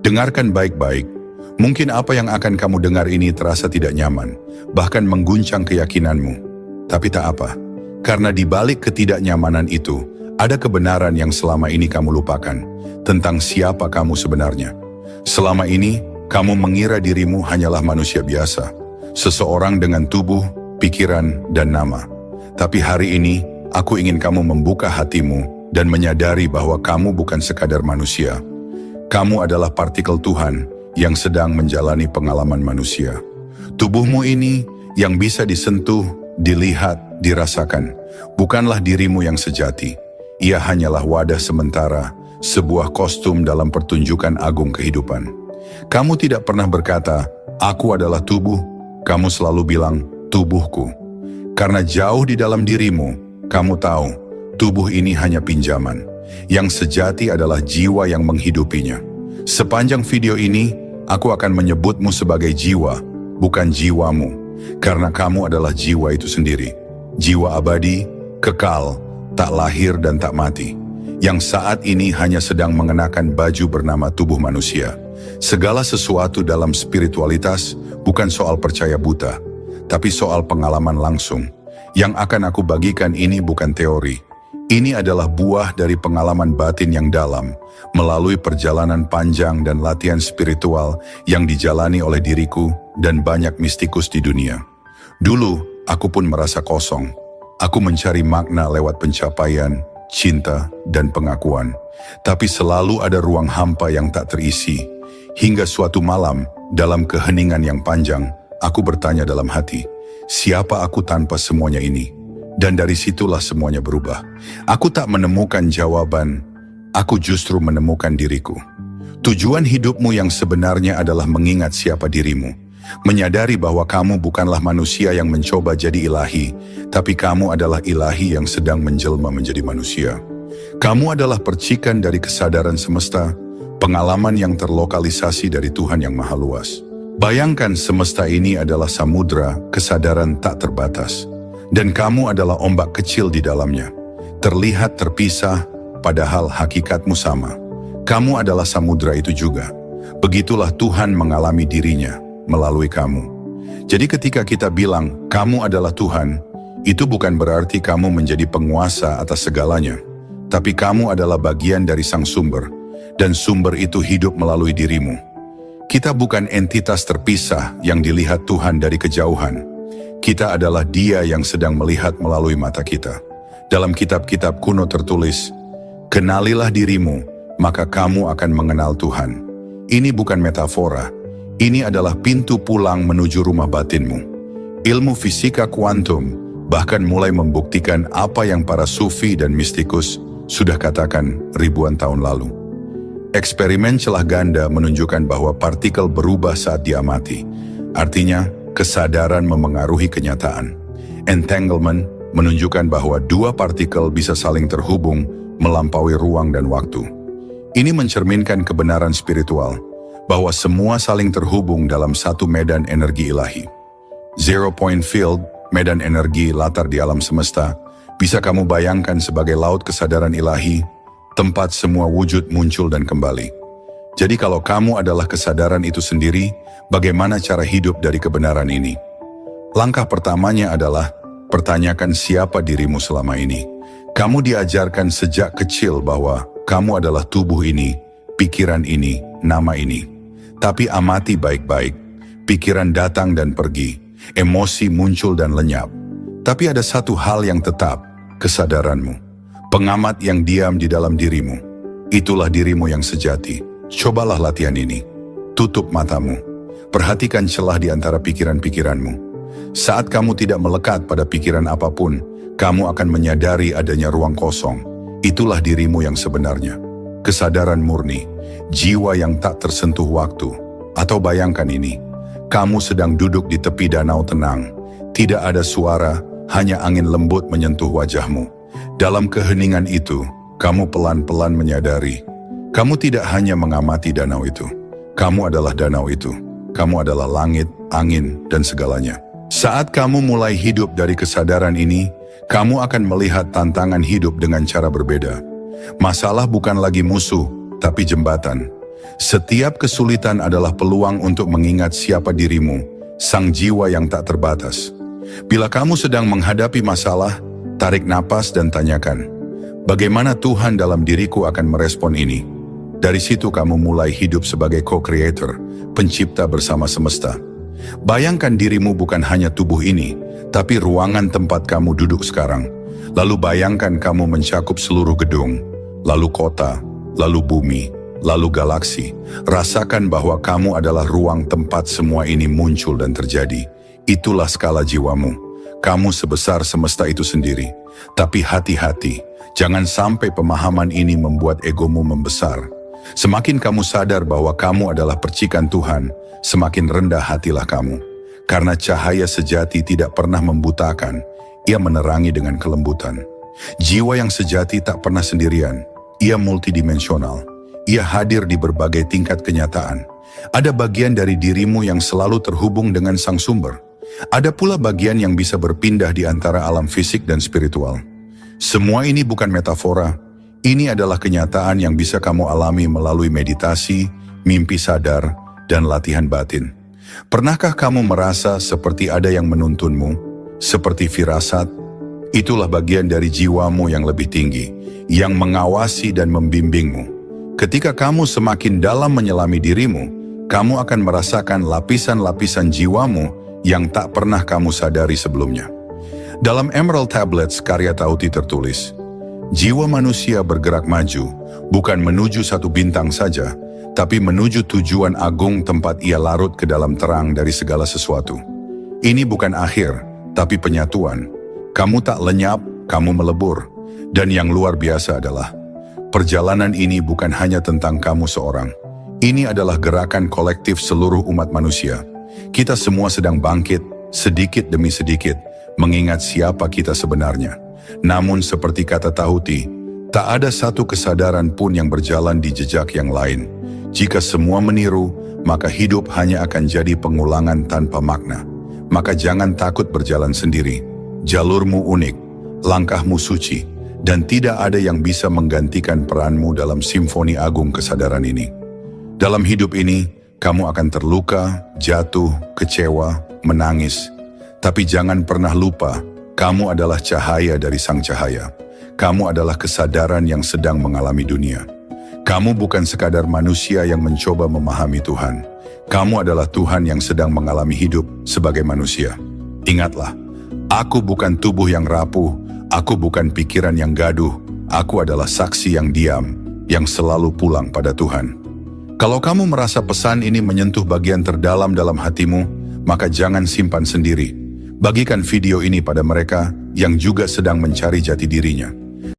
Dengarkan baik-baik. Mungkin apa yang akan kamu dengar ini terasa tidak nyaman, bahkan mengguncang keyakinanmu. Tapi tak apa, karena di balik ketidaknyamanan itu, ada kebenaran yang selama ini kamu lupakan, tentang siapa kamu sebenarnya. Selama ini, kamu mengira dirimu hanyalah manusia biasa, seseorang dengan tubuh, pikiran, dan nama. Tapi hari ini, aku ingin kamu membuka hatimu dan menyadari bahwa kamu bukan sekadar manusia. Kamu adalah partikel Tuhan yang sedang menjalani pengalaman manusia. Tubuhmu ini yang bisa disentuh, dilihat, dirasakan, bukanlah dirimu yang sejati. Ia hanyalah wadah sementara, sebuah kostum dalam pertunjukan agung kehidupan. Kamu tidak pernah berkata, "Aku adalah tubuh." Kamu selalu bilang, "Tubuhku." Karena jauh di dalam dirimu, kamu tahu, tubuh ini hanya pinjaman. Yang sejati adalah jiwa yang menghidupinya. Sepanjang video ini, aku akan menyebutmu sebagai jiwa, bukan jiwamu. Karena kamu adalah jiwa itu sendiri. Jiwa abadi, kekal, tak lahir dan tak mati. Yang saat ini hanya sedang mengenakan baju bernama tubuh manusia. Segala sesuatu dalam spiritualitas bukan soal percaya buta, tapi soal pengalaman langsung. Yang akan aku bagikan ini bukan teori. Ini adalah buah dari pengalaman batin yang dalam, melalui perjalanan panjang dan latihan spiritual yang dijalani oleh diriku dan banyak mistikus di dunia. Dulu, aku pun merasa kosong. Aku mencari makna lewat pencapaian, cinta, dan pengakuan. Tapi selalu ada ruang hampa yang tak terisi. Hingga suatu malam, dalam keheningan yang panjang, aku bertanya dalam hati, siapa aku tanpa semuanya ini? Dan dari situlah semuanya berubah. Aku tak menemukan jawaban, aku justru menemukan diriku. Tujuan hidupmu yang sebenarnya adalah mengingat siapa dirimu. Menyadari bahwa kamu bukanlah manusia yang mencoba jadi ilahi, tapi kamu adalah ilahi yang sedang menjelma menjadi manusia. Kamu adalah percikan dari kesadaran semesta, pengalaman yang terlokalisasi dari Tuhan yang Maha Luas. Bayangkan semesta ini adalah samudra kesadaran tak terbatas. Dan kamu adalah ombak kecil di dalamnya. Terlihat terpisah, padahal hakikatmu sama. Kamu adalah samudra itu juga. Begitulah Tuhan mengalami dirinya melalui kamu. Jadi ketika kita bilang, kamu adalah Tuhan, itu bukan berarti kamu menjadi penguasa atas segalanya. Tapi kamu adalah bagian dari sang sumber, dan sumber itu hidup melalui dirimu. Kita bukan entitas terpisah yang dilihat Tuhan dari kejauhan. Kita adalah Dia yang sedang melihat melalui mata kita. Dalam kitab-kitab kuno tertulis, kenalilah dirimu, maka kamu akan mengenal Tuhan. Ini bukan metafora, ini adalah pintu pulang menuju rumah batinmu. Ilmu fisika kuantum bahkan mulai membuktikan apa yang para sufi dan mistikus sudah katakan ribuan tahun lalu. Eksperimen celah ganda menunjukkan bahwa partikel berubah saat diamati. Artinya, kesadaran memengaruhi kenyataan. Entanglement menunjukkan bahwa dua partikel bisa saling terhubung melampaui ruang dan waktu. Ini mencerminkan kebenaran spiritual, bahwa semua saling terhubung dalam satu medan energi ilahi. Zero point field, medan energi latar di alam semesta, bisa kamu bayangkan sebagai laut kesadaran ilahi, tempat semua wujud muncul dan kembali. Jadi kalau kamu adalah kesadaran itu sendiri, bagaimana cara hidup dari kebenaran ini? Langkah pertamanya adalah, pertanyakan siapa dirimu selama ini. Kamu diajarkan sejak kecil bahwa kamu adalah tubuh ini, pikiran ini, nama ini. Tapi amati baik-baik, pikiran datang dan pergi, emosi muncul dan lenyap. Tapi ada satu hal yang tetap, kesadaranmu. Pengamat yang diam di dalam dirimu. Itulah dirimu yang sejati. Cobalah latihan ini. Tutup matamu. Perhatikan celah di antara pikiran-pikiranmu. Saat kamu tidak melekat pada pikiran apapun, kamu akan menyadari adanya ruang kosong. Itulah dirimu yang sebenarnya. Kesadaran murni, jiwa yang tak tersentuh waktu. Atau bayangkan ini, kamu sedang duduk di tepi danau tenang. Tidak ada suara, hanya angin lembut menyentuh wajahmu. Dalam keheningan itu, kamu pelan-pelan menyadari, kamu tidak hanya mengamati danau itu. Kamu adalah danau itu. Kamu adalah langit, angin, dan segalanya. Saat kamu mulai hidup dari kesadaran ini, kamu akan melihat tantangan hidup dengan cara berbeda. Masalah bukan lagi musuh, tapi jembatan. Setiap kesulitan adalah peluang untuk mengingat siapa dirimu, sang jiwa yang tak terbatas. Bila kamu sedang menghadapi masalah, tarik napas dan tanyakan, bagaimana Tuhan dalam diriku akan merespon ini? Dari situ kamu mulai hidup sebagai co-creator, pencipta bersama semesta. Bayangkan dirimu bukan hanya tubuh ini, tapi ruangan tempat kamu duduk sekarang. Lalu bayangkan kamu mencakup seluruh gedung, lalu kota, lalu bumi, lalu galaksi. Rasakan bahwa kamu adalah ruang tempat semua ini muncul dan terjadi. Itulah skala jiwamu. Kamu sebesar semesta itu sendiri. Tapi hati-hati, jangan sampai pemahaman ini membuat egomu membesar. Semakin kamu sadar bahwa kamu adalah percikan Tuhan, semakin rendah hatilah kamu. Karena cahaya sejati tidak pernah membutakan, ia menerangi dengan kelembutan. Jiwa yang sejati tak pernah sendirian, ia multidimensional. Ia hadir di berbagai tingkat kenyataan. Ada bagian dari dirimu yang selalu terhubung dengan sang sumber. Ada pula bagian yang bisa berpindah di antara alam fisik dan spiritual. Semua ini bukan metafora. Ini adalah kenyataan yang bisa kamu alami melalui meditasi, mimpi sadar, dan latihan batin. Pernahkah kamu merasa seperti ada yang menuntunmu, seperti firasat? Itulah bagian dari jiwamu yang lebih tinggi, yang mengawasi dan membimbingmu. Ketika kamu semakin dalam menyelami dirimu, kamu akan merasakan lapisan-lapisan jiwamu yang tak pernah kamu sadari sebelumnya. Dalam Emerald Tablets karya Tahuti tertulis, jiwa manusia bergerak maju, bukan menuju satu bintang saja, tapi menuju tujuan agung tempat ia larut ke dalam terang dari segala sesuatu. Ini bukan akhir, tapi penyatuan. Kamu tak lenyap, kamu melebur. Dan yang luar biasa adalah, perjalanan ini bukan hanya tentang kamu seorang. Ini adalah gerakan kolektif seluruh umat manusia. Kita semua sedang bangkit, sedikit demi sedikit, mengingat siapa kita sebenarnya. Namun seperti kata Tahuti, tak ada satu kesadaran pun yang berjalan di jejak yang lain. Jika semua meniru, maka hidup hanya akan jadi pengulangan tanpa makna. Maka jangan takut berjalan sendiri. Jalurmu unik, langkahmu suci, dan tidak ada yang bisa menggantikan peranmu dalam simfoni agung kesadaran ini. Dalam hidup ini, kamu akan terluka, jatuh, kecewa, menangis. Tapi jangan pernah lupa, kamu adalah cahaya dari sang cahaya. Kamu adalah kesadaran yang sedang mengalami dunia. Kamu bukan sekadar manusia yang mencoba memahami Tuhan. Kamu adalah Tuhan yang sedang mengalami hidup sebagai manusia. Ingatlah, aku bukan tubuh yang rapuh, aku bukan pikiran yang gaduh, aku adalah saksi yang diam, yang selalu pulang pada Tuhan. Kalau kamu merasa pesan ini menyentuh bagian terdalam dalam hatimu, maka jangan simpan sendiri. Bagikan video ini pada mereka yang juga sedang mencari jati dirinya.